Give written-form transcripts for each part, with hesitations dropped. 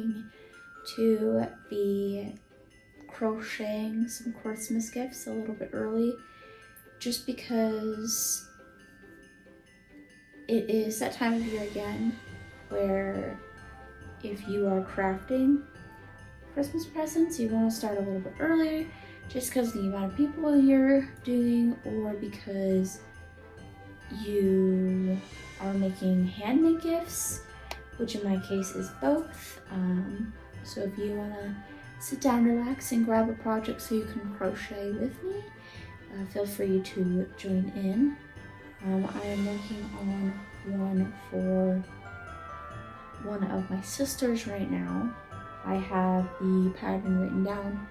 going to be crocheting some Christmas gifts a little bit early, just because it is that time of year again where if you are crafting Christmas presents, you want to start a little bit earlier, just because of the amount of people you're doing, or because you are making handmade gifts, which in my case is both. So if you want to sit down, relax, and grab a project so you can crochet with me, feel free to join in. I am working on one for one of my sisters right now. I have the pattern written down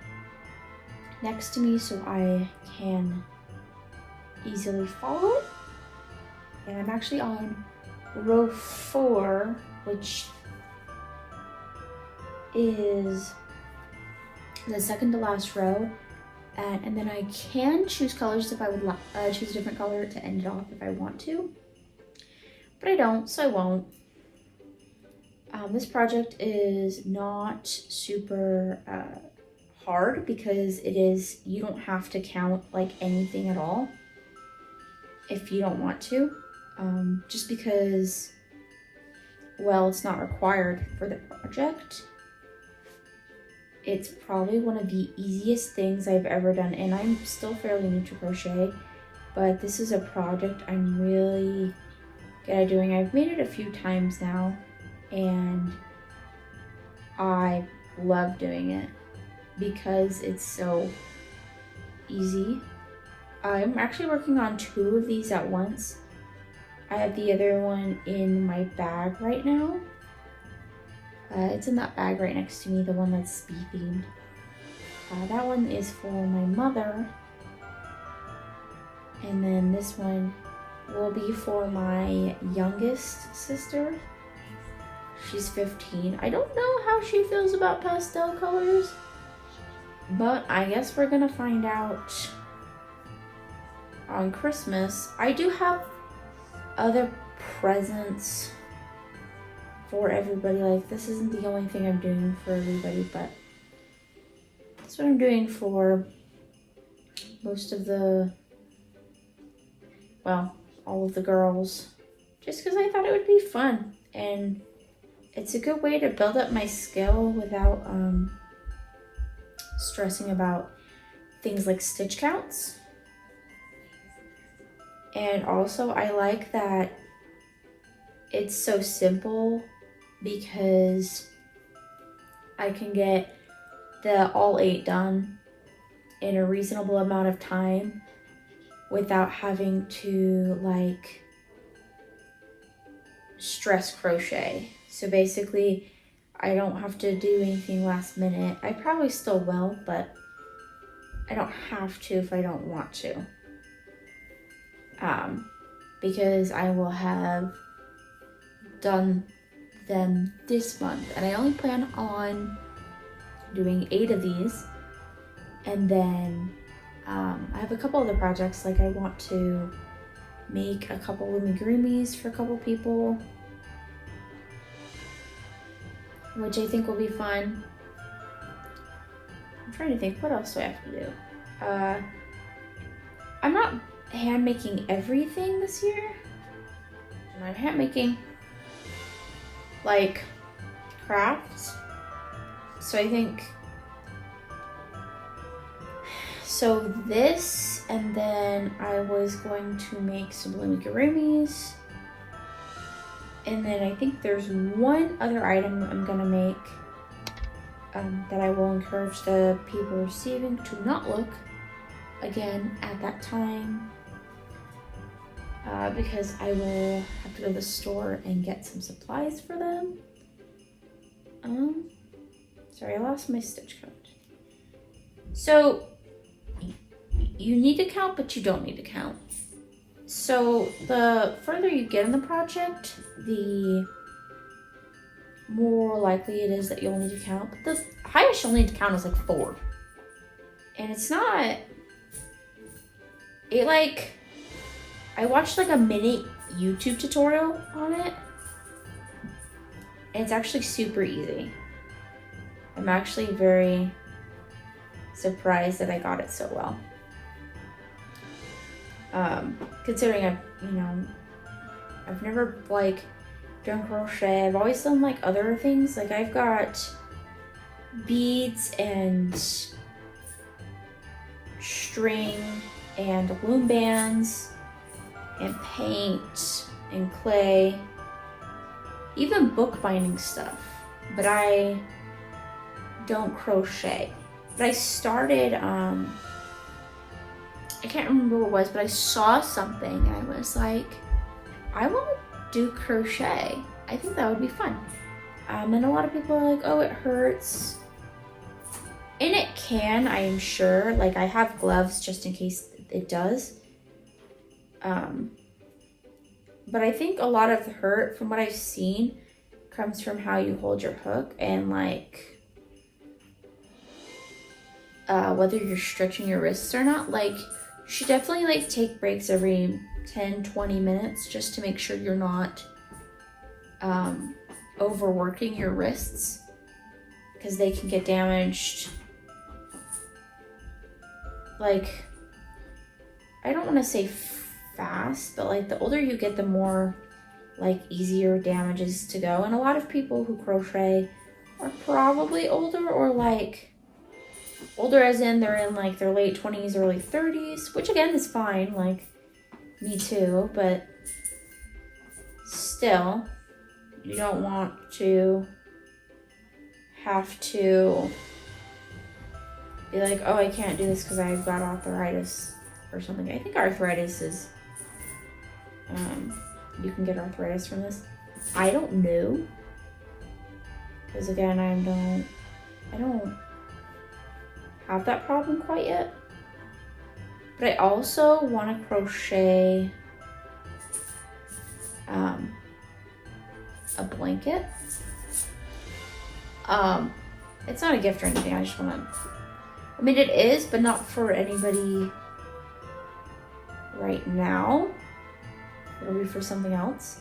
next to me so I can easily follow it. And I'm actually on row 4, which is the second to last row. And then I can choose colors if I would choose a different color to end it off if I want to. But I don't, so I won't. This project is not super hard because you don't have to count like anything at all if you don't want to. Just because, well, it's not required for the project. It's probably one of the easiest things I've ever done, and I'm still fairly new to crochet, but this is a project I'm really good at doing. I've made it a few times now, and I love doing it because it's so easy. I'm actually working on 2 of these at once. I have the other one in my bag right now. It's in that bag right next to me, the one that's bee themed. That one is for my mother. And then this one will be for my youngest sister. She's 15. I don't know how she feels about pastel colors, but I guess we're gonna find out on Christmas. I do have other presents for everybody. Like, this isn't the only thing I'm doing for everybody, but that's what I'm doing for most of the, well, all of the girls, just because I thought it would be fun, and it's a good way to build up my skill without stressing about things like stitch counts. And also I like that it's so simple because I can get the all 8 done in a reasonable amount of time without having to like stress crochet. So basically I don't have to do anything last minute. I probably still will, but I don't have to if I don't want to. Because I will have done them this month, and I only plan on doing 8 of these. And then I have a couple other projects, like I want to make a couple amigurumis for a couple people, which I think will be fun. I'm trying to think, what else do I have to do? I'm not hand making everything this year. I'm hand making like crafts. So I think, so this, and then I was going to make some amigurumis. And then I think there's one other item I'm gonna make that I will encourage the people receiving to not look again at that time, because I will have to go to the store and get some supplies for them. Sorry, I lost my stitch count. So you need to count, but you don't need to count. So the further you get in the project, the more likely it is that you'll need to count. But the highest you'll need to count is like 4. And it's not, I watched like a minute YouTube tutorial on it. And it's actually super easy. I'm actually very surprised that I got it so well. Considering I've never like done crochet. I've always done like other things. Like I've got beads and string and loom bands and paint and clay, even bookbinding stuff, but I don't crochet. But I started, I can't remember what it was, but I saw something and I was like, I want to do crochet. I think that would be fun. And a lot of people are like, oh, it hurts. And it can, I am sure. Like I have gloves just in case it does. But I think a lot of the hurt, from what I've seen, comes from how you hold your hook and like whether you're stretching your wrists or not. Like you should definitely like take breaks every 10-20 minutes just to make sure you're not overworking your wrists, because they can get damaged. Like, I don't want to say fast, but like the older you get, the more like easier damage is to go. And a lot of people who crochet are probably older, or like older as in they're in like their late 20s, early 30s, which again is fine, like me too, but still you don't want to have to be like, oh, I can't do this because I've got arthritis or something. I think arthritis is, you can get arthritis from this. I don't know, because again, I don't have that problem quite yet. But I also want to crochet a blanket. It's not a gift or anything. I just want to, I mean, it is, but not for anybody right now. It'll be for something else.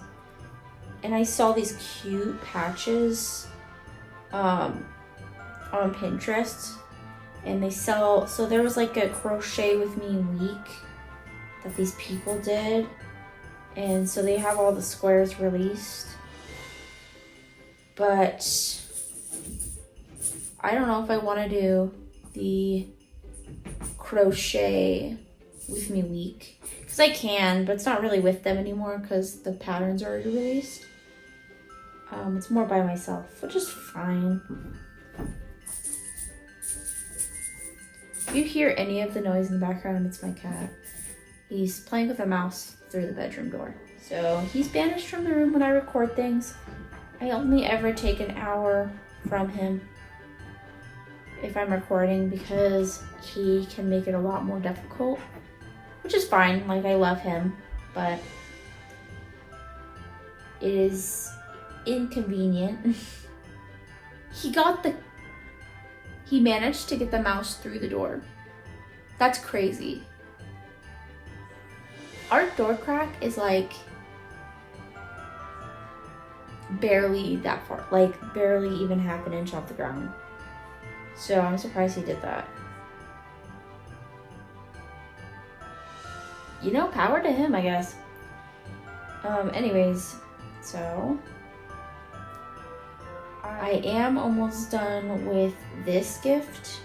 And I saw these cute patches on Pinterest, and they sell, so there was like a crochet with me week that these people did, and so they have all the squares released, but I don't know if I want to do the crochet with me week, because I can, but it's not really with them anymore because the patterns are already released. It's more by myself, which is fine. If you hear any of the noise in the background, it's my cat. He's playing with a mouse through the bedroom door. So he's banished from the room when I record things. I only ever take an hour from him if I'm recording, because he can make it a lot more difficult, which is fine. Like, I love him, but it is inconvenient. He managed to get the mouse through the door. That's crazy. Our door crack is like barely that far, like barely even half an inch off the ground. So I'm surprised he did that. You know, power to him, I guess. Anyways, so I am almost done with this gift.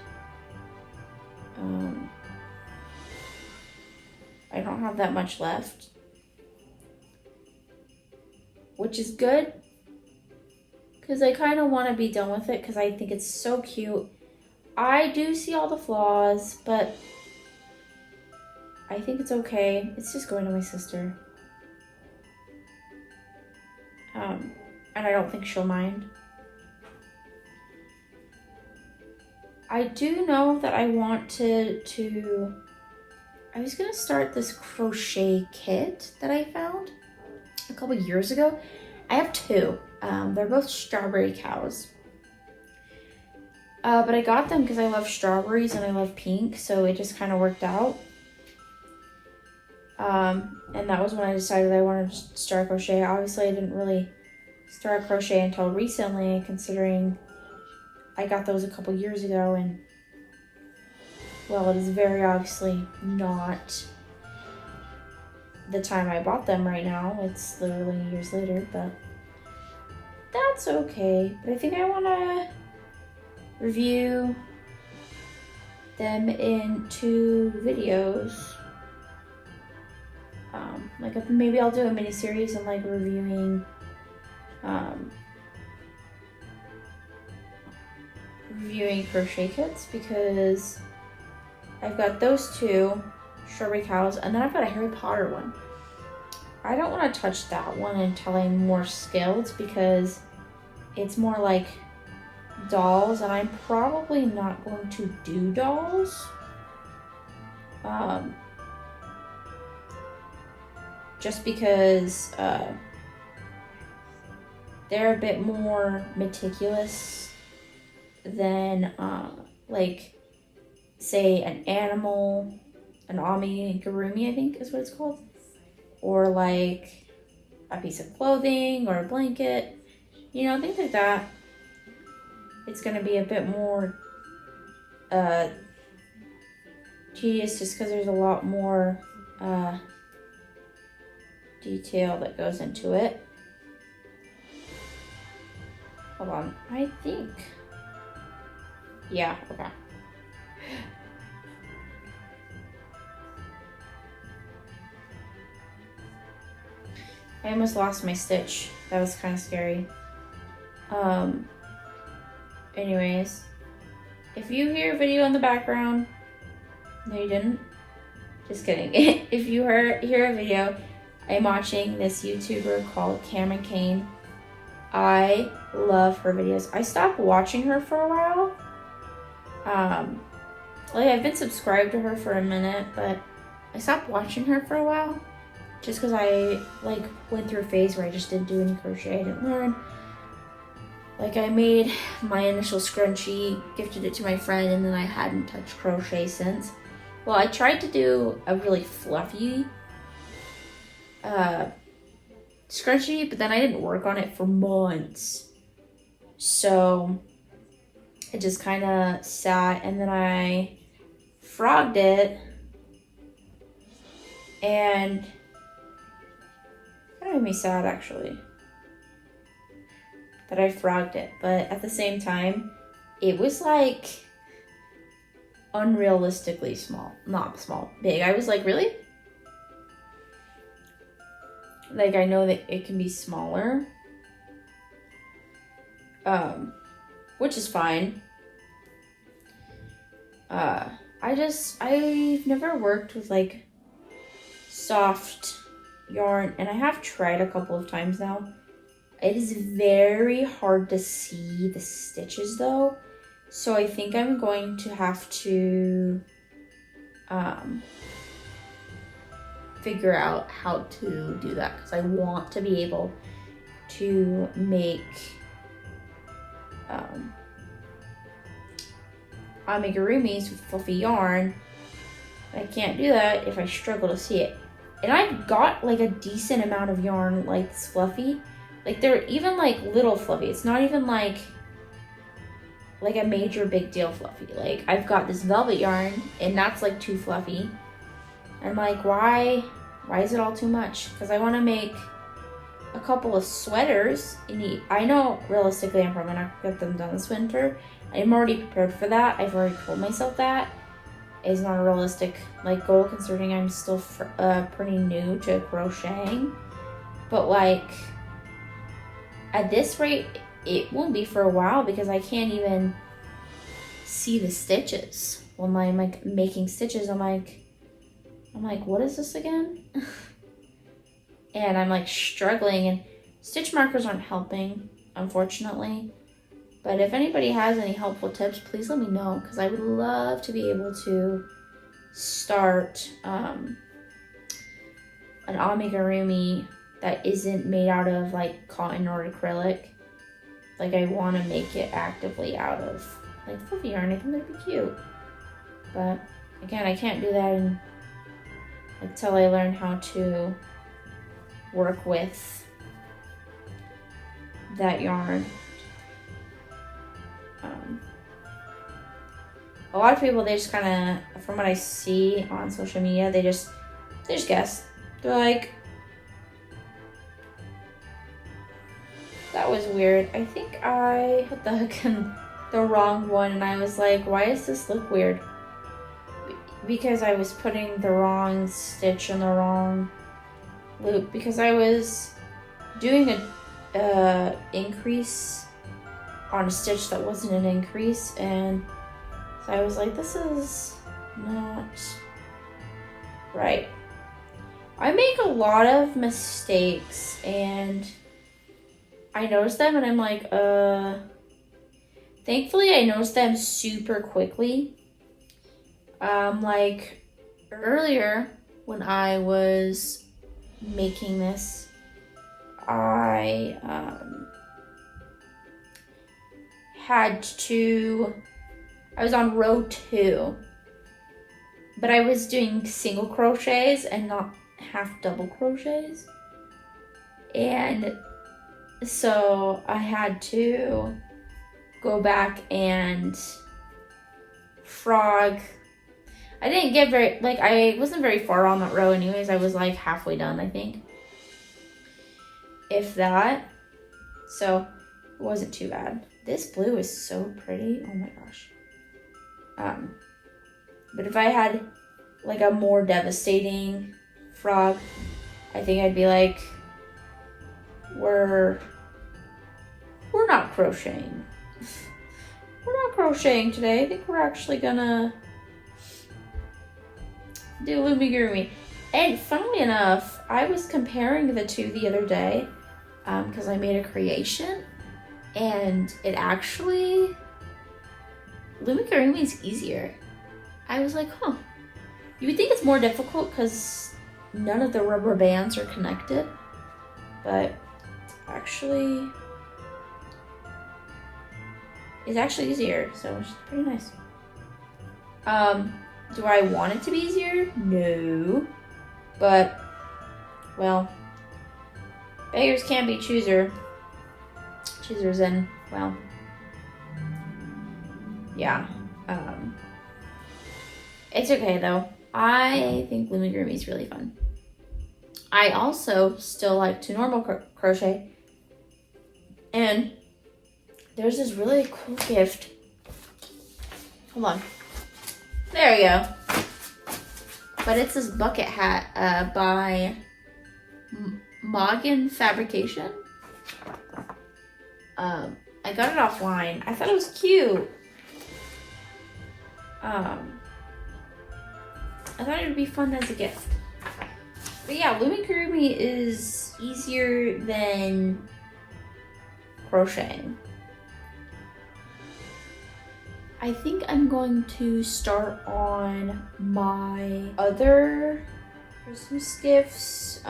I don't have that much left, which is good, because I kind of want to be done with it because I think it's so cute. I do see all the flaws, but I think it's okay. It's just going to my sister. And I don't think she'll mind. I do know that I want to I was gonna start this crochet kit that I found a couple years ago. I have two. They're both strawberry cows. But I got them because I love strawberries and I love pink, so it just kind of worked out. And that was when I decided I wanted to start crochet. Obviously, I didn't really start crochet until recently, considering I got those a couple years ago, and well, it is very obviously not the time I bought them right now. It's literally years later, but that's okay. But I think I want to review them in 2 videos. Like maybe I'll do a mini series and like reviewing reviewing crochet kits, because I've got those 2 strawberry cows, and then I've got a Harry Potter one. I don't want to touch that one until I'm more skilled, because it's more like dolls, and I'm probably not going to do dolls. Just because they're a bit more meticulous than like say an animal, an amigurumi, I think is what it's called, or like a piece of clothing or a blanket, you know, things like that. It's going to be a bit more tedious, just because there's a lot more detail that goes into it. Hold on, I think, yeah, okay. I almost lost my stitch. That was kind of scary. Anyways, if you hear a video in the background, no you didn't, just kidding. If you hear a video, I'm watching this YouTuber called Cameron Kane. I love her videos. I stopped watching her for a while. Like I've been subscribed to her for a minute, but I stopped watching her for a while just because I like went through a phase where I just didn't do any crochet. I didn't learn. Like I made my initial scrunchie, gifted it to my friend, and then I hadn't touched crochet since. Well, I tried to do a really fluffy scrunchie, but then I didn't work on it for months. So it just kind of sat, and then I frogged it, and that made me sad actually that I frogged it, but at the same time it was like unrealistically small. Not small, big. I was like, really? Like I know that it can be smaller, which is fine. I've never worked with like soft yarn, and I have tried a couple of times now. It is very hard to see the stitches though, so I think I'm going to have to figure out how to do that, because I want to be able to make amigurumis with fluffy yarn. I can't do that if I struggle to see it. And I've got like a decent amount of yarn like this fluffy. Like they're even like little fluffy. It's not even like a major big deal fluffy. Like I've got this velvet yarn and that's like too fluffy. I'm like, why is it all too much? Because I want to make a couple of sweaters. I know realistically I'm probably not gonna get them done this winter. I'm already prepared for that. I've already told myself that. It's not a realistic like goal, considering I'm still pretty new to crocheting. But like at this rate, it won't be for a while, because I can't even see the stitches. When I'm like making stitches, I'm like, what is this again? And I'm like struggling, and stitch markers aren't helping, unfortunately. But if anybody has any helpful tips, please let me know, because I would love to be able to start an amigurumi that isn't made out of like cotton or acrylic. Like I want to make it actively out of like fluffy yarn. I think that'd be cute. But again, I can't do that until I learn how to work with that yarn. A lot of people, they just kind of, from what I see on social media, they just guess. They're like, that was weird. I think I put the hook in the wrong one, and I was like, why does this look weird? Because I was putting the wrong stitch in the wrong loop, because I was doing a increase on a stitch that wasn't an increase, and so I was like, this is not right. I make a lot of mistakes, and I noticed them, and I'm like, thankfully I noticed them super quickly. Like earlier when I was making this, I was on row 2, but I was doing single crochets and not half double crochets, and so I had to go back and frog. I didn't get I wasn't very far on that row anyways. I was like halfway done, I think, if that, so it wasn't too bad. This blue is so pretty, oh my gosh. But if I had like a more devastating frog, I think I'd be like, we're not crocheting. We're not crocheting today. I think we're actually gonna do loomigurumi. And funnily enough, I was comparing the two the other day because I made a creation, and it actually, loomigurumi is easier. I was like, huh. You would think it's more difficult because none of the rubber bands are connected, but it's actually easier, so it's pretty nice. Do I want it to be easier? No. But, well, beggars can't be choosers, and, well, yeah. It's okay though. I think loomigurumi is really fun. I also still like to normal crochet, and there's this really cool gift. Hold on. There you go. But it's this bucket hat by Morgan Fabrication. I got it offline. I thought it was cute. I thought it would be fun as a gift. But yeah, loomigurumi is easier than crocheting. I think I'm going to start on my other Christmas gifts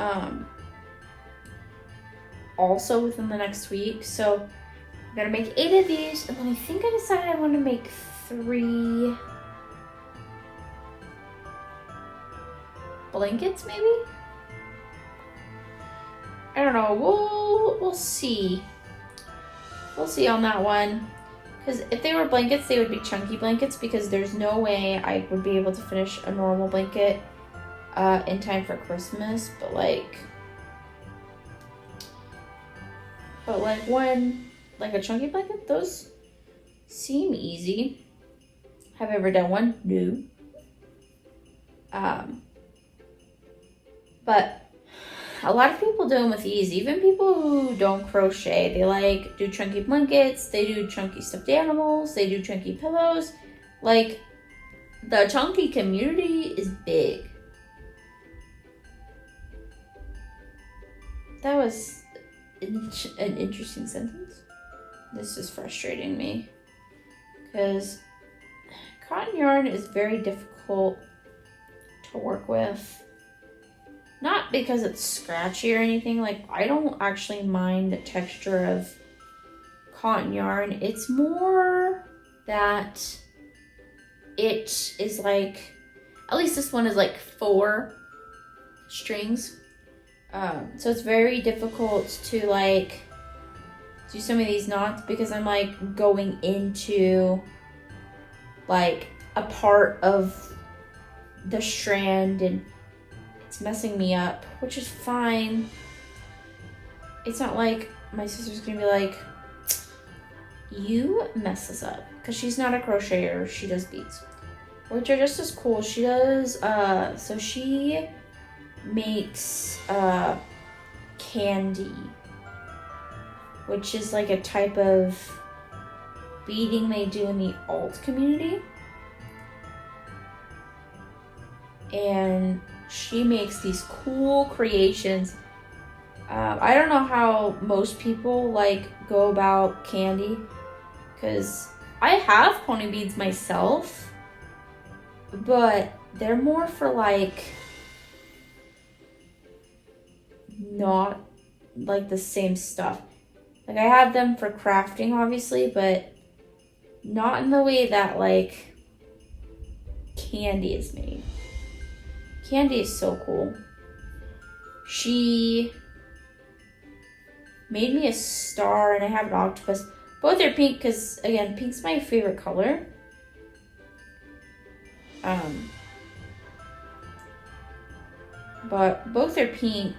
also within the next week. So I'm gonna make 8 of these, and then I think I decided I want to make 3 blankets maybe? I don't know, we'll see. We'll see on that one. Because if they were blankets, they would be chunky blankets, because there's no way I would be able to finish a normal blanket in time for Christmas. But like a chunky blanket, those seem easy. Have I ever done one? No. But a lot of people do them with ease. Even people who don't crochet, they do chunky blankets, they do chunky stuffed animals, they do chunky pillows. Like, the chunky community is big. That was an interesting sentence. This is frustrating me, because cotton yarn is very difficult to work with. Not because it's scratchy or anything. Like, I don't actually mind the texture of cotton yarn. It's more that it is like, at least this one is like 4 strings. So it's very difficult to do some of these knots because I'm like going into like a part of the strand and it's messing me up, which is fine. It's not like my sister's gonna be like, you mess this up, because she's not a crocheter, she does beads, which are just as cool. She does, so she makes candy, which is like a type of beading they do in the alt community. And she makes these cool creations. I don't know how most people like go about candy, because I have pony beads myself, but they're more for like not like the same stuff. Like I have them for crafting obviously, but not in the way that like candy is made. Candy is so cool. She made me a star and I have an octopus. Both are pink because, again, pink's my favorite color. But both are pink.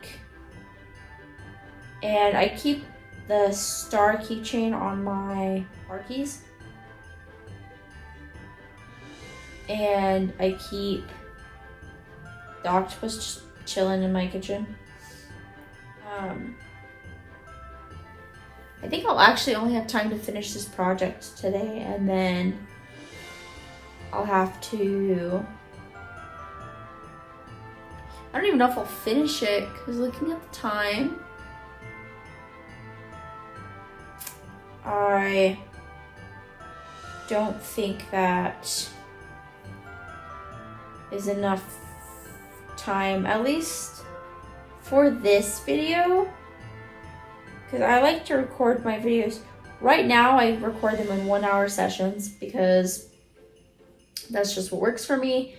And I keep the star keychain on my car keys. And I keep the octopus just chilling in my kitchen. I think I'll actually only have time to finish this project today, and then I'll have to, I don't even know if I'll finish it, because looking at the time, I don't think that is enough time, at least for this video, because I like to record my videos. Right now I record them in 1 hour sessions because that's just what works for me.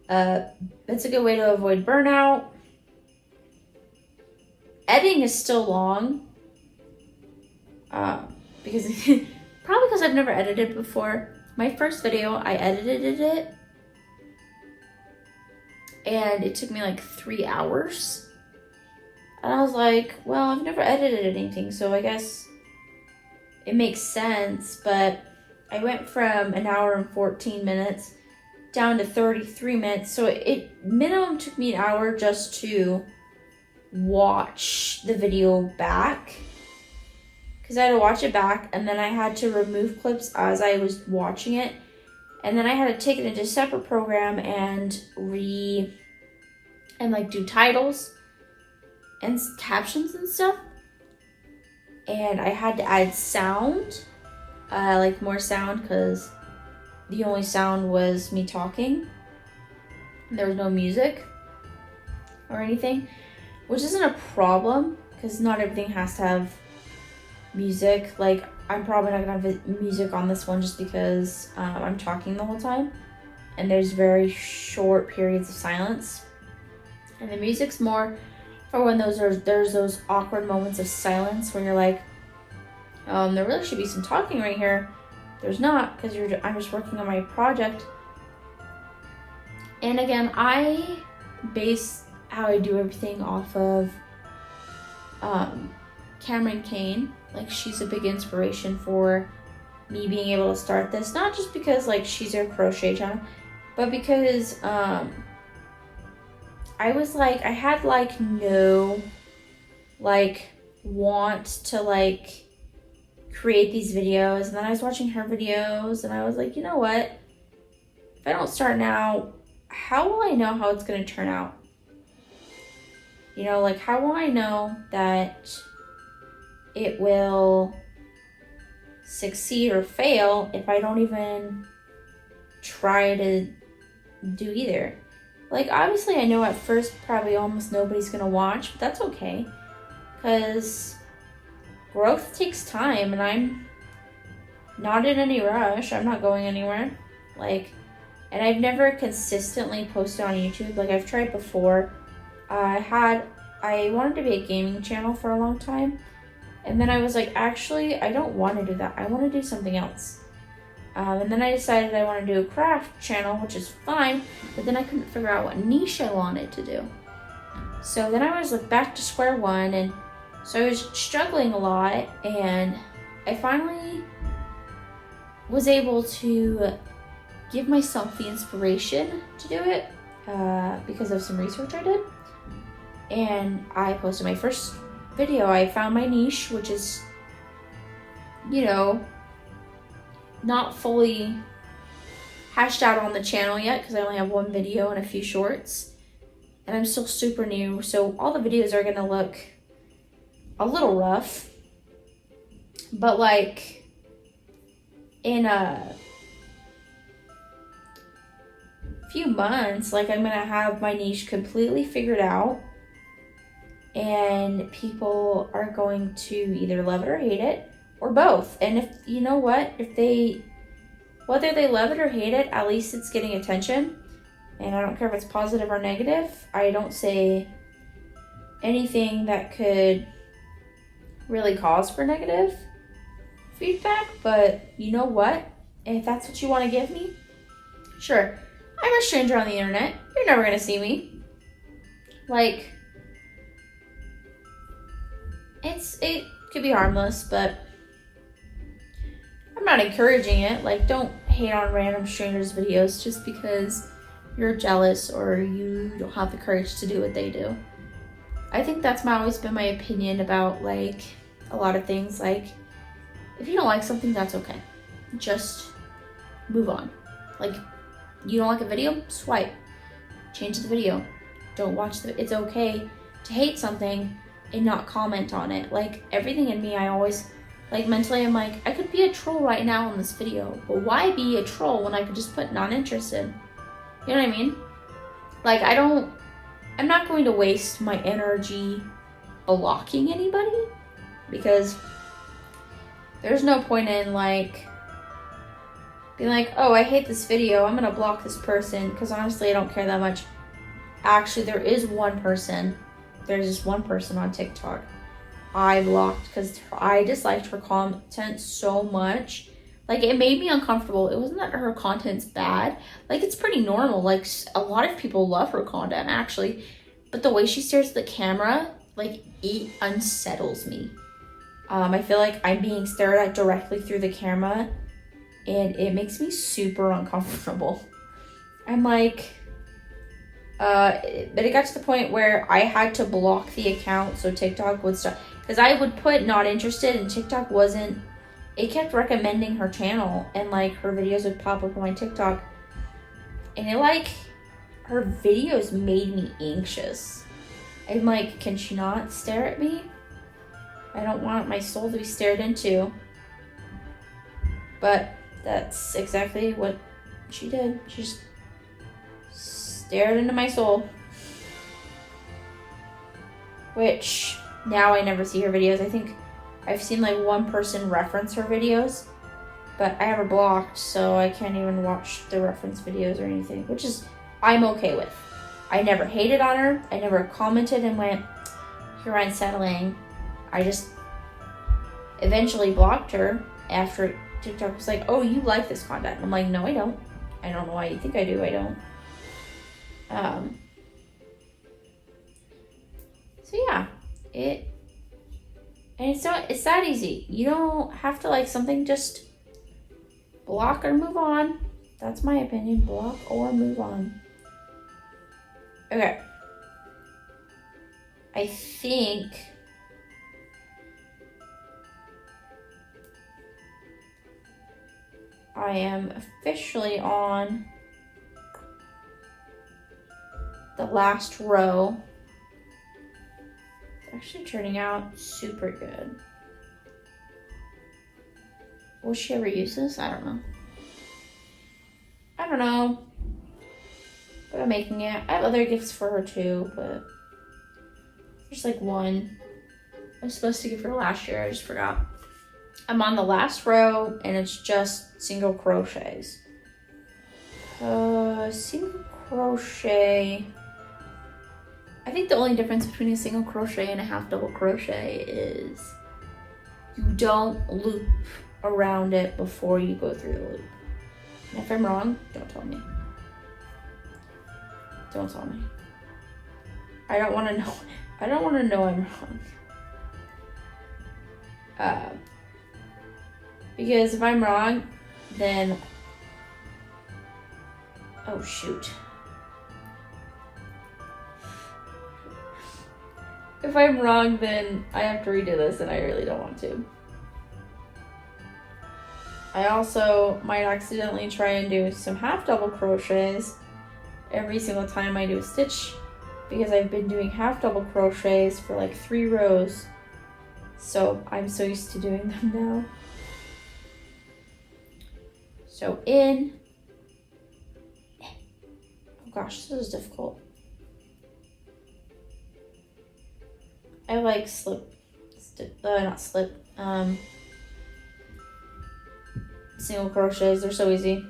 It's a good way to avoid burnout. Editing is still long because probably because I've never edited before. My first video, I edited it and it took me like 3 hours. And I was like, well, I've never edited anything, so I guess it makes sense. But I went from 1 hour and 14 minutes down to 33 minutes. So it minimum took me 1 hour just to watch the video back. Because I had to watch it back, and then I had to remove clips as I was watching it. And then I had to take it into a separate program and do titles and captions and stuff. And I had to add sound, like more sound, because the only sound was me talking. There was no music or anything, which isn't a problem because not everything has to have music. Like I'm probably not gonna have music on this one just because I'm talking the whole time and there's very short periods of silence. And the music's more for when there's those awkward moments of silence when you're like, there really should be some talking right here. There's not, because I'm just working on my project. And again, I base how I do everything off of Cameron Kane. Like she's a big inspiration for me being able to start this. Not just because like she's a crochet channel, but because I was like, I had like no like want to like create these videos, and then I was watching her videos and I was like, you know what, if I don't start now, how will I know how it's going to turn out? You know, like how will I know that it will succeed or fail if I don't even try to do either? Like, obviously, I know at first probably almost nobody's going to watch, but that's okay. Because growth takes time, and I'm not in any rush. I'm not going anywhere. Like, and I've never consistently posted on YouTube. Like, I've tried before. I wanted to be a gaming channel for a long time. And then I was like, actually, I don't want to do that. I want to do something else. And then I decided I want to do a craft channel, which is fine, but then I couldn't figure out what niche I wanted to do. So then I was like back to square one, and so I was struggling a lot, and I finally was able to give myself the inspiration to do it because of some research I did. And I posted my first video. I found my niche, which is, you know, not fully hashed out on the channel yet because I only have one video and a few shorts, and I'm still super new, so all the videos are gonna look a little rough, but like in a few months, like I'm gonna have my niche completely figured out, and people are going to either love it or hate it, or both. And if, you know what, whether they love it or hate it, at least it's getting attention. And I don't care if it's positive or negative. I don't say anything that could really cause for negative feedback, but you know what? If that's what you want to give me, sure. I'm a stranger on the internet. You're never gonna see me. Like, it could be harmless, but I'm not encouraging it. Like, don't hate on random strangers' videos just because you're jealous or you don't have the courage to do what they do. I think that's always been my opinion about like a lot of things. Like, if you don't like something, that's okay. Just move on. Like, you don't like a video? Swipe. Change the video. Don't watch it's okay to hate something and not comment on it. Like, everything in me, I always, like, mentally I'm like, I could be a troll right now on this video, but why be a troll when I could just put not interested? You know what I mean? Like, I'm not going to waste my energy blocking anybody, because there's no point in like being like, oh, I hate this video, I'm gonna block this person, because honestly I don't care that much. Actually, there's just one person on TikTok I blocked because I disliked her content so much. Like, it made me uncomfortable. It wasn't that her content's bad. Like, it's pretty normal. Like, a lot of people love her content, actually. But the way she stares at the camera, like, it unsettles me. I feel like I'm being stared at directly through the camera, and it makes me super uncomfortable. I'm like, but it got to the point where I had to block the account so TikTok would stop. Because I would put not interested, and TikTok wasn't, it kept recommending her channel, and like her videos would pop up on my TikTok, and it like, her videos made me anxious. I'm like, can she not stare at me? I don't want my soul to be stared into. But that's exactly what she did. She just stared into my soul. Which, now I never see her videos. I think I've seen like one person reference her videos, but I have her blocked, so I can't even watch the reference videos or anything, which is, I'm okay with. I never hated on her. I never commented and went, you're unsettling. I just eventually blocked her after TikTok was like, oh, you like this content. I'm like, no, I don't. I don't know why you think I do. I don't. So yeah, and it's that easy. You don't have to like something, just block or move on. That's my opinion. Block or move on. Okay. I think I am officially on the last row. It's actually turning out super good. Will she ever use this? I don't know. But I'm making it. I have other gifts for her too, but just like one. I was supposed to give her last year, I just forgot. I'm on the last row, and it's just single crochets. Single crochet. I think the only difference between a single crochet and a half double crochet is you don't loop around it before you go through the loop. And if I'm wrong, don't tell me. Don't tell me. I don't want to know. I don't want to know I'm wrong. Because if I'm wrong, then, oh shoot. If I'm wrong, then I have to redo this, and I really don't want to. I also might accidentally try and do some half double crochets every single time I do a stitch, because I've been doing half double crochets for like 3 rows. So I'm so used to doing them now. So in, oh gosh, this is difficult. I like single crochets, they're so easy.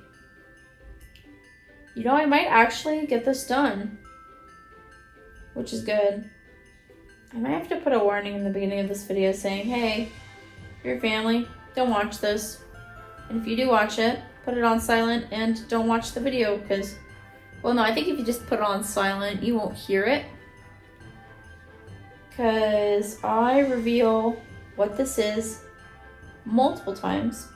You know, I might actually get this done, which is good. I might have to put a warning in the beginning of this video saying, hey, your family, don't watch this. And if you do watch it, put it on silent and don't watch the video, because, well, no, I think if you just put it on silent, you won't hear it. Because I reveal what this is multiple times.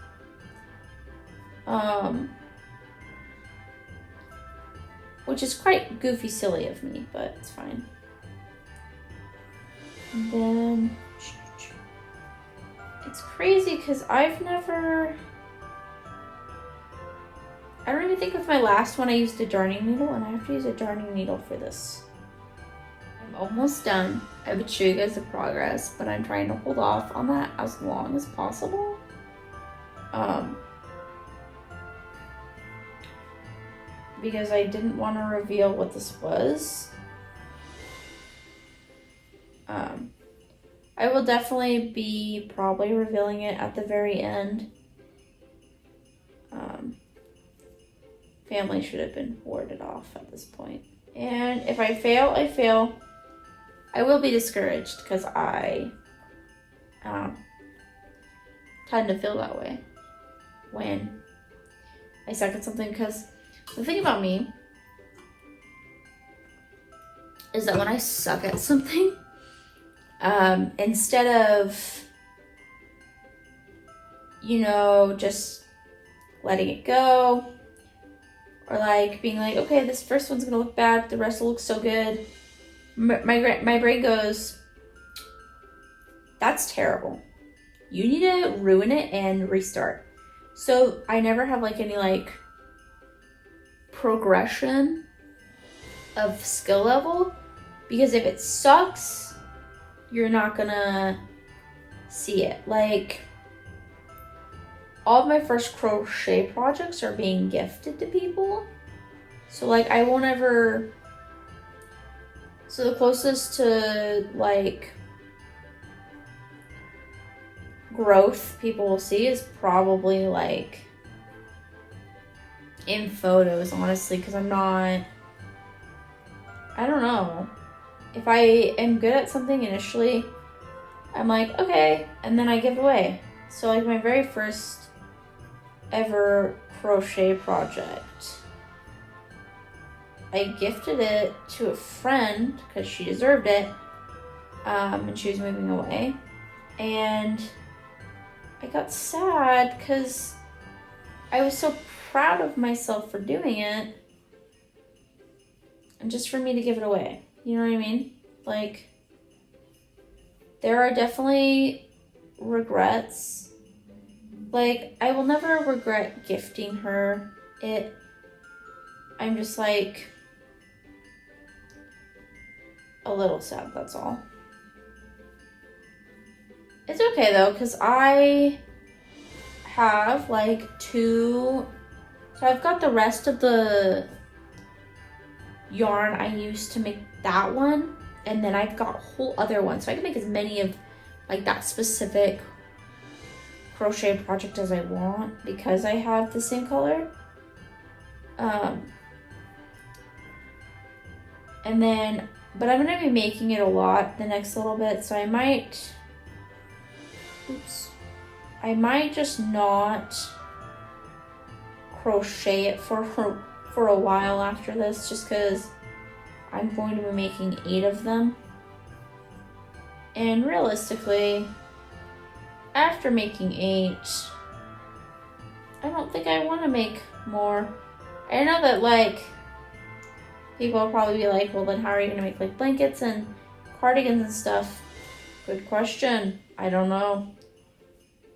Which is quite goofy silly of me, but it's fine. And then it's crazy because I don't even think with my last one I used a darning needle, and I have to use a darning needle for this. I'm almost done. I would show you guys the progress, but I'm trying to hold off on that as long as possible. Because I didn't want to reveal what this was. I will definitely be probably revealing it at the very end. Family should have been warded off at this point. And if I fail, I fail. I will be discouraged because I tend to feel that way when I suck at something, because the thing about me is that when I suck at something, instead of, you know, just letting it go, or like being like, okay, this first one's gonna look bad, the rest will look so good, my brain goes, that's terrible. You need to ruin it and restart. So I never have like any like progression of skill level, because if it sucks, you're not gonna see it. Like, all of my first crochet projects are being gifted to people, so like I won't ever, so the closest to like growth people will see is probably like in photos, honestly, because I'm not, I don't know. If I am good at something initially, I'm like, okay, and then I give it away. So like my very first ever crochet project, I gifted it to a friend because she deserved it, and she was moving away. And I got sad because I was so proud of myself for doing it, and just for me to give it away. You know what I mean? Like, there are definitely regrets. Like, I will never regret gifting her it. I'm just like a little sad, that's all. It's okay though, because I have like 2, so I've got the rest of the yarn I used to make that one, and then I've got a whole other one, so I can make as many of like that specific crochet project as I want because I have the same color. And then, but I'm gonna be making it a lot the next little bit, so I might, oops, I might just not crochet it for a while after this, just because I'm going to be making 8 of them. And realistically, after making 8, I don't think I want to make more. I know that, like, people will probably be like, well, then how are you going to make, like, blankets and cardigans and stuff? Good question. I don't know.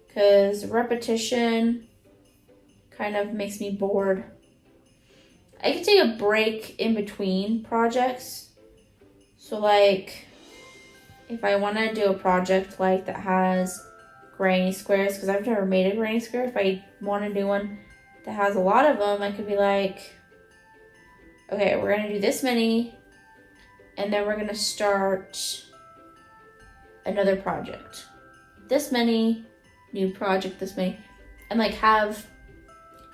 Because repetition kind of makes me bored. I could take a break in between projects. So, like, if I want to do a project, like, that has granny squares, because I've never made a granny square, if I want to do one that has a lot of them, I could be like, okay, we're going to do this many, and then we're going to start another project. This many, new project, this many, and, like, have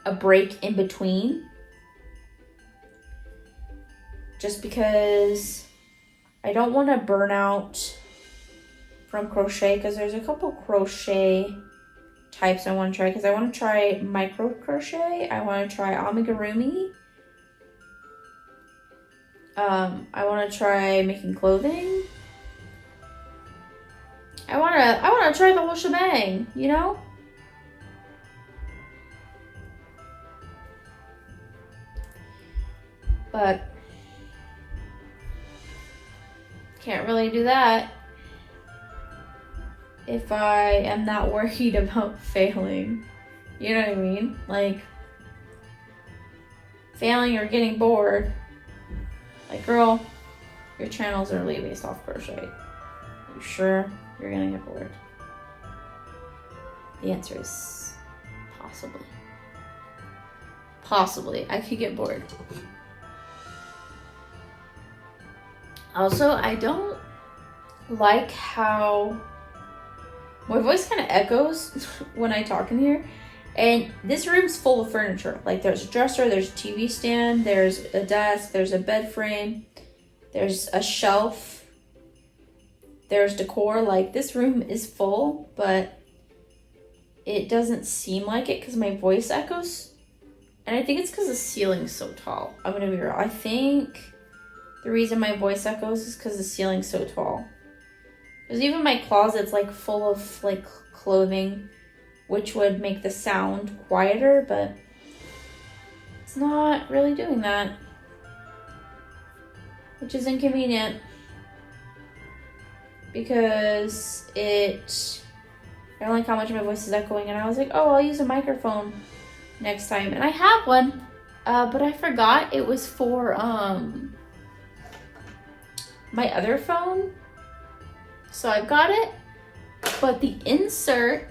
a break in between. Just because I don't want to burn out from crochet, because there's a couple crochet types I want to try, because I want to try micro crochet, I want to try amigurumi, I want to try making clothing. I want to try the whole shebang, you know? But can't really do that if I am not worried about failing. You know what I mean? Like, failing or getting bored. Like, girl, your channel's really based off crochet. You sure you're gonna get bored? The answer is possibly. Possibly. I could get bored. Also, I don't like how my voice kind of echoes when I talk in here. And this room's full of furniture. Like, there's a dresser, there's a TV stand, there's a desk, there's a bed frame, there's a shelf, there's decor. Like, this room is full, but it doesn't seem like it because my voice echoes. And I think it's because the ceiling's so tall. I'm gonna be real. I think the reason my voice echoes is because the ceiling's so tall. Because even my closet's, like, full of, like, clothing, which would make the sound quieter, but it's not really doing that, which is inconvenient because I don't like how much my voice is echoing, and I was like, oh, I'll use a microphone next time, and I have one, but I forgot it was for my other phone, so I've got it, but the insert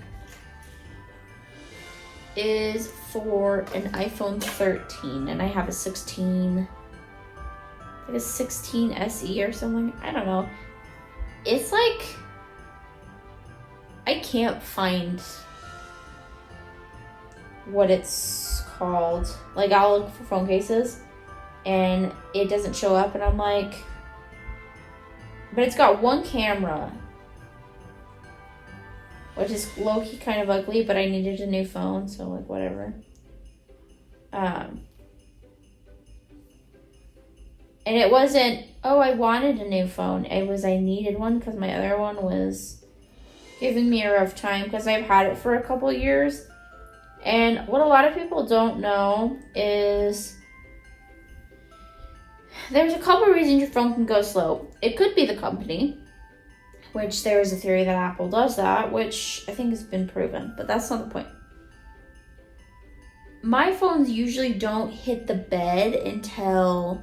is for an iPhone 13, and I have a 16, like a 16 SE or something. I don't know. It's like, I can't find what it's called. Like, I'll look for phone cases, and it doesn't show up, and I'm like, but it's got one camera, which is low-key kind of ugly, but I needed a new phone, so, like, whatever. And it wasn't, oh, I wanted a new phone. It was I needed one because my other one was giving me a rough time because I've had it for a couple years. And what a lot of people don't know is there's a couple reasons your phone can go slow. It could be the company, which there is a theory that Apple does that, which I think has been proven, but that's not the point. My phones usually don't hit the bed until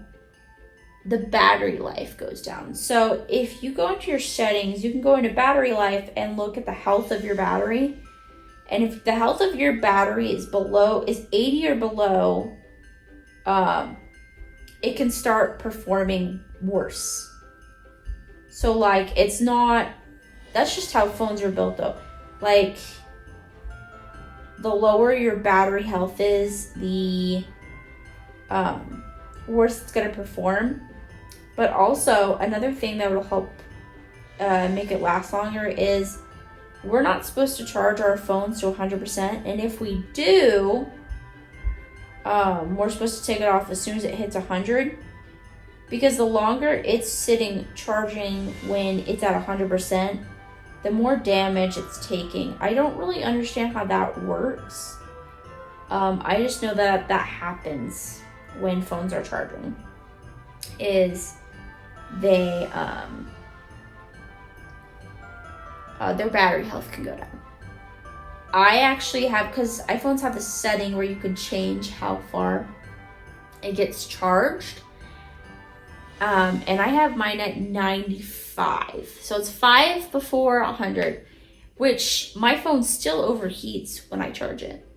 the battery life goes down. So if you go into your settings, you can go into battery life and look at the health of your battery. And if the health of your battery is 80 or below, it can start performing worse. So, like, it's not, that's just how phones are built, though. Like, the lower your battery health is, the worse it's going to perform. But also, another thing that will help make it last longer is we're not supposed to charge our phones to 100%. And if we do, we're supposed to take it off as soon as it hits 100. Because the longer it's sitting charging when it's at 100%, the more damage it's taking. I don't really understand how that works. I just know that that happens when phones are charging. Is they their battery health can go down. I actually have, because iPhones have this setting where you can change how far it gets charged. And I have mine at 95. So it's 5 before 100, which my phone still overheats when I charge it.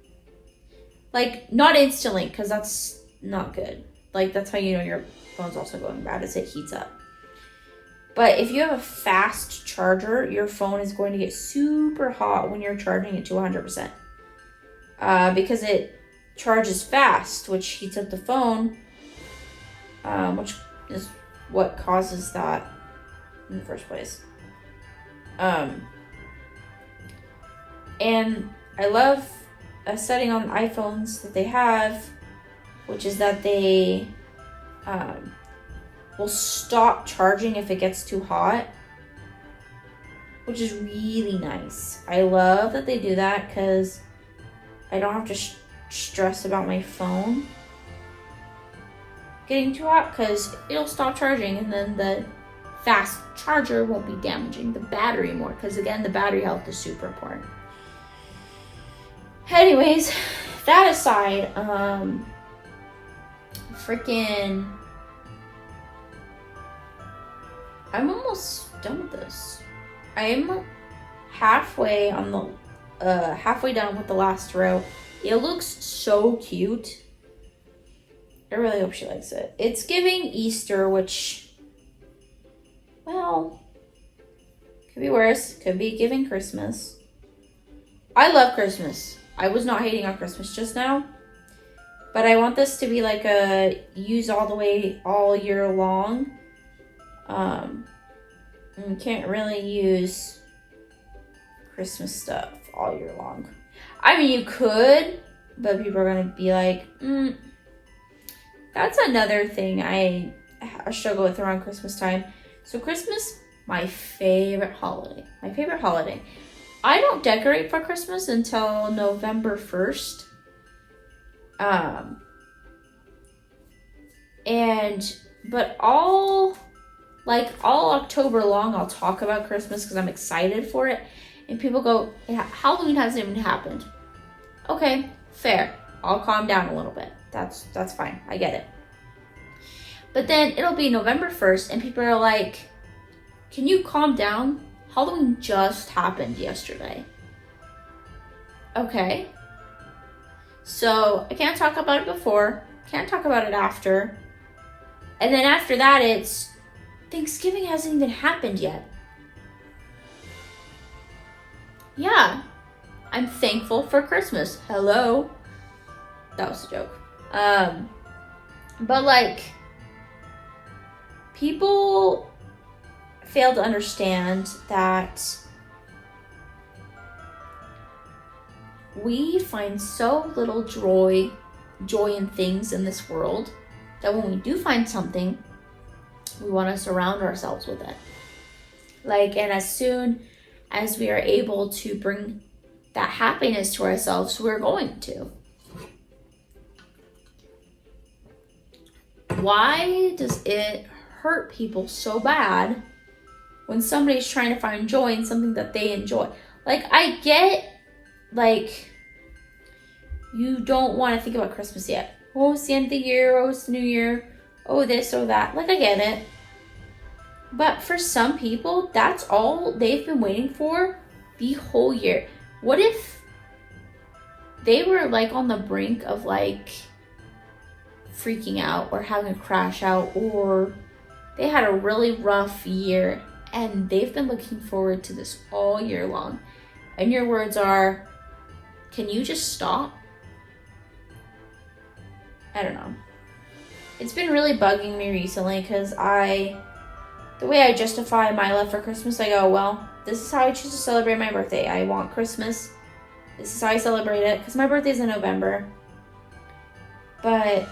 Like, not instantly, because that's not good. Like, that's how you know your phone's also going bad, is it heats up. But if you have a fast charger, your phone is going to get super hot when you're charging it to 100%. Because it charges fast, which heats up the phone, which is what causes that in the first place. And I love a setting on iPhones that they have, which is that they will stop charging if it gets too hot, which is really nice. I love that they do that because I don't have to stress about my phone getting too hot, because it'll stop charging and then the fast charger won't be damaging the battery more, because again, the battery health is super important. Anyways, that aside, I'm almost done with this. I'm halfway done with the last row. It looks so cute. I really hope she likes it. It's giving Easter, which, well, could be worse. Could be giving Christmas. I love Christmas. I was not hating on Christmas just now. But I want this to be like a use all year long. You can't really use Christmas stuff all year long. I mean, you could, but people are going to be like, that's another thing I struggle with around Christmas time. So Christmas, my favorite holiday. I don't decorate for Christmas until November 1st. But all October long, I'll talk about Christmas because I'm excited for it. And people go, yeah, Halloween hasn't even happened. Okay, fair. I'll calm down a little bit. That's fine. I get it. But then it'll be November 1st and people are like, can you calm down? Halloween just happened yesterday. Okay. So I can't talk about it before, can't talk about it after. And then after that, it's Thanksgiving hasn't even happened yet. Yeah, I'm thankful for Christmas. Hello. That was a joke. But like, people fail to understand that we find so little joy in things in this world that when we do find something, we want to surround ourselves with it. Like, and as soon as we are able to bring that happiness to ourselves, we're going to. Why does it hurt people so bad when somebody's trying to find joy in something that they enjoy? Like, I get, like, you don't want to think about Christmas yet. Oh, it's the end of the year. Oh, it's the new year. Oh, this or that. Like, I get it. But for some people, that's all they've been waiting for the whole year. What if they were, like, on the brink of, like, freaking out or having a crash out, or they had a really rough year and they've been looking forward to this all year long, and your words are, can you just stop? I don't know. It's been really bugging me recently because the way I justify my love for Christmas, I go, well, this is how I choose to celebrate my birthday. I want Christmas. This is how I celebrate it, because my birthday's in November. But,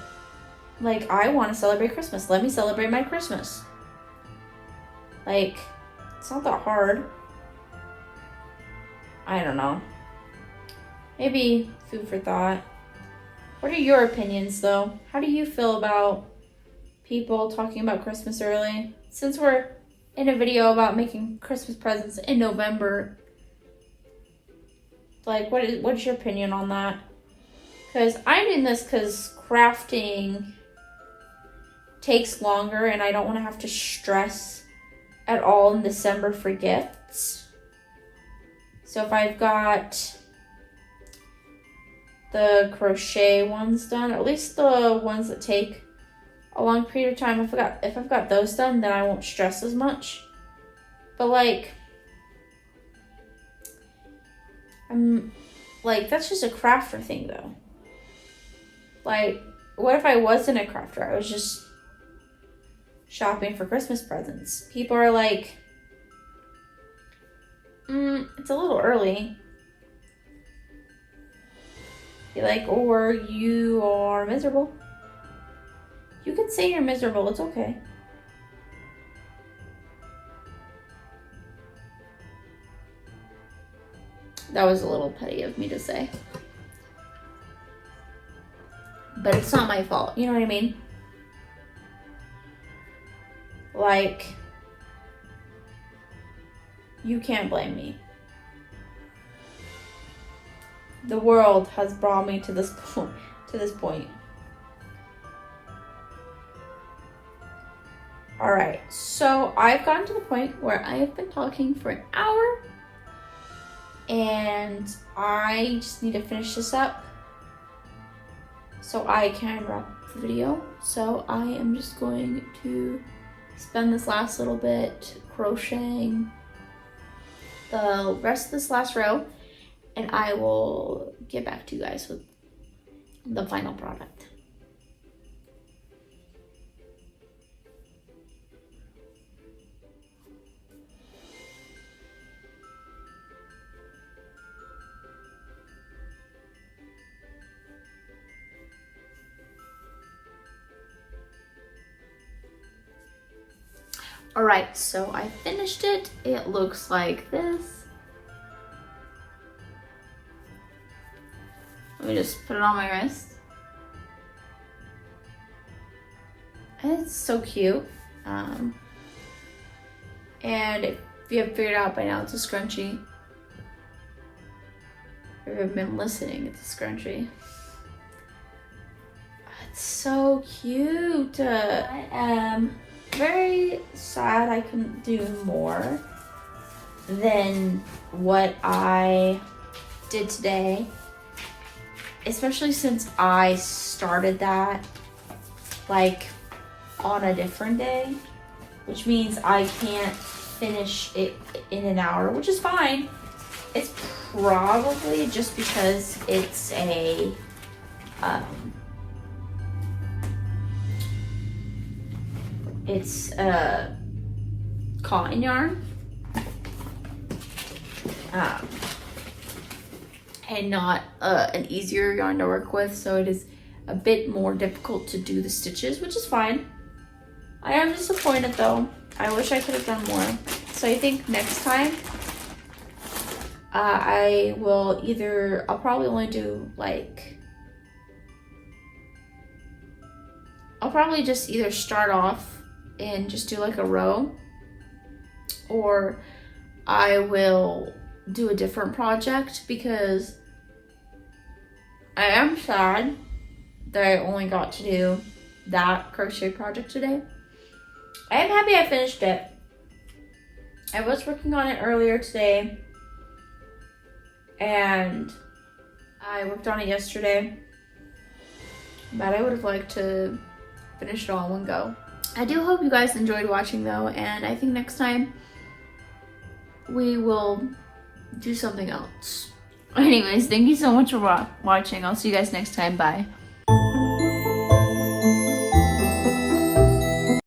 like, I want to celebrate Christmas. Let me celebrate my Christmas. Like, it's not that hard. I don't know. Maybe food for thought. What are your opinions, though? How do you feel about people talking about Christmas early? Since we're in a video about making Christmas presents in November, like, what is your opinion on that? Because I'm doing this because crafting takes longer, and I don't want to have to stress at all in December for gifts. So if I've got the crochet ones done, or at least the ones that take a long period of time, if I've got those done, then I won't stress as much. But like, that's just a crafter thing though. Like, what if I wasn't a crafter? I was just shopping for Christmas presents. People are like, it's a little early. You're like, or you are miserable. You can say you're miserable, it's okay. That was a little petty of me to say. But it's not my fault, you know what I mean? Like, you can't blame me. The world has brought me to this point. Alright, so I've gotten to the point where I have been talking for an hour, and I just need to finish this up so I can wrap the video. So I am just going to spend this last little bit crocheting the rest of this last row, and I will get back to you guys with the final product. Alright, so I finished it. It looks like this. Let me just put it on my wrist. It's so cute. And if you have figured out by now, it's a scrunchie. If you've been listening, it's a scrunchie. It's so cute. I am very sad I couldn't do more than what I did today, especially since I started that like on a different day, which means I can't finish it in an hour, which is fine. It's probably just because it's a cotton yarn, and not an easier yarn to work with, so it is a bit more difficult to do the stitches, which is fine. I am disappointed though. I wish I could have done more. So I think next time I'll probably only do like, I'll probably just either start off and just do like a row, or I will do a different project, because I am sad that I only got to do that crochet project today. I am happy I finished it. I was working on it earlier today, and I worked on it yesterday, but I would have liked to finish it all in one go. I do hope you guys enjoyed watching though, and I think next time we will do something else. Anyways, thank you so much for watching. I'll see you guys next time. Bye.